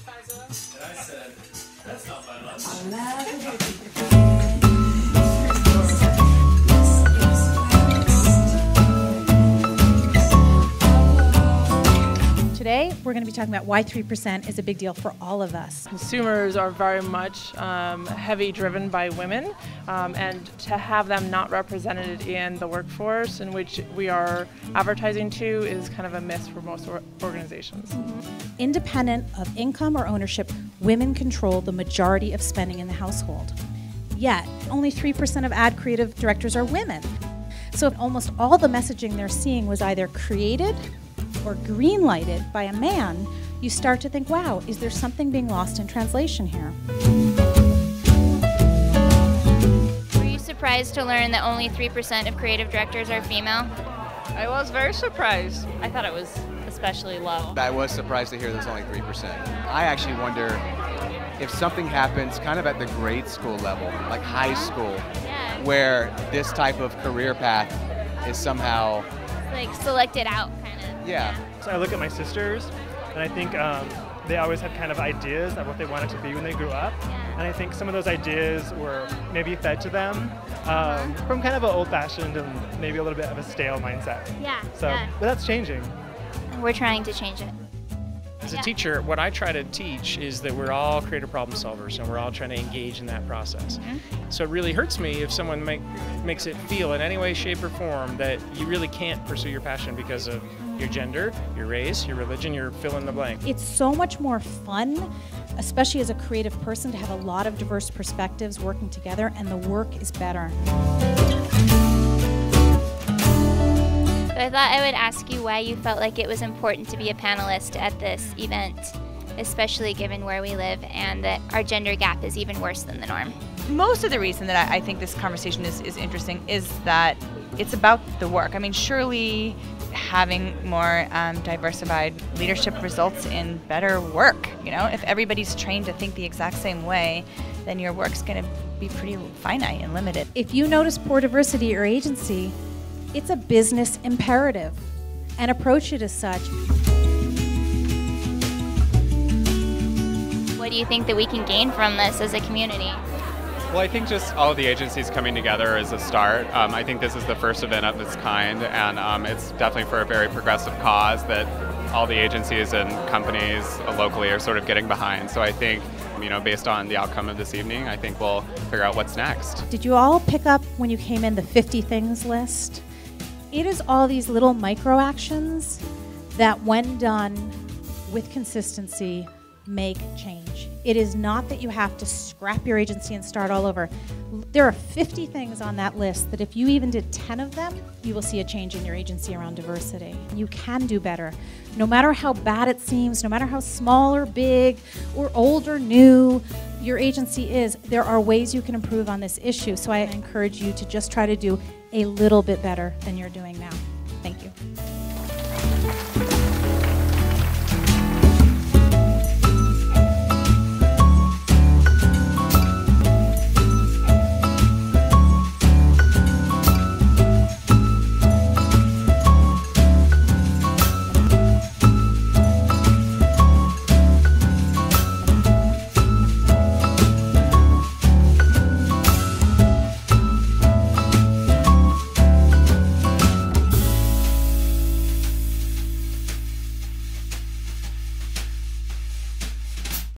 And I said, that's not my lunch. Today, we're going to be talking about why 3% is a big deal for all of us. Consumers are very much heavy driven by women, and to have them not represented in the workforce in which we are advertising to is kind of a miss for most organizations. Independent of income or ownership, women control the majority of spending in the household. Yet, only 3% of ad creative directors are women. So if almost all the messaging they're seeing was either created or green-lighted by a man, you start to think, wow, is there something being lost in translation here? Were you surprised to learn that only 3% of creative directors are female? I was very surprised. I thought it was especially low. I was surprised to hear there's only 3%. I actually wonder if something happens kind of at the grade school level, like high school, where this type of career path is somehow like selected out, kind of. Yeah. So I look at my sisters, and I think they always had kind of ideas of what they wanted to be when they grew up. And I think some of those ideas were maybe fed to them from kind of an old-fashioned and maybe a little bit of a stale mindset. Yeah. But that's changing. We're trying to change it. As a teacher, what I try to teach is that we're all creative problem solvers and we're all trying to engage in that process. So it really hurts me if someone makes it feel in any way, shape, or form that you really can't pursue your passion because of your gender, your race, your religion, your fill in the blank. It's so much more fun, especially as a creative person, to have a lot of diverse perspectives working together, and the work is better. So I thought I would ask you why you felt like it was important to be a panelist at this event, especially given where we live and that our gender gap is even worse than the norm. Most of the reason that I think this conversation is interesting is that it's about the work. I mean, surely having more diversified leadership results in better work. You know, if everybody's trained to think the exact same way, then your work's going to be pretty finite and limited. If you notice poor diversity at your agency, it's a business imperative, and approach it as such. What do you think that we can gain from this as a community? Well, I think just all of the agencies coming together is a start. I think this is the first event of its kind, and it's definitely for a very progressive cause that all the agencies and companies locally are sort of getting behind. So I think, you know, based on the outcome of this evening, I think we'll figure out what's next. Did you all pick up when you came in the 50 things list? It is all these little micro actions that, when done with consistency, make change. It is not that you have to scrap your agency and start all over. There are 50 things on that list that if you even did 10 of them, you will see a change in your agency around diversity. You can do better. No matter how bad it seems, no matter how small or big or old or new your agency is, there are ways you can improve on this issue. So I encourage you to just try to do a little bit better than you're doing now.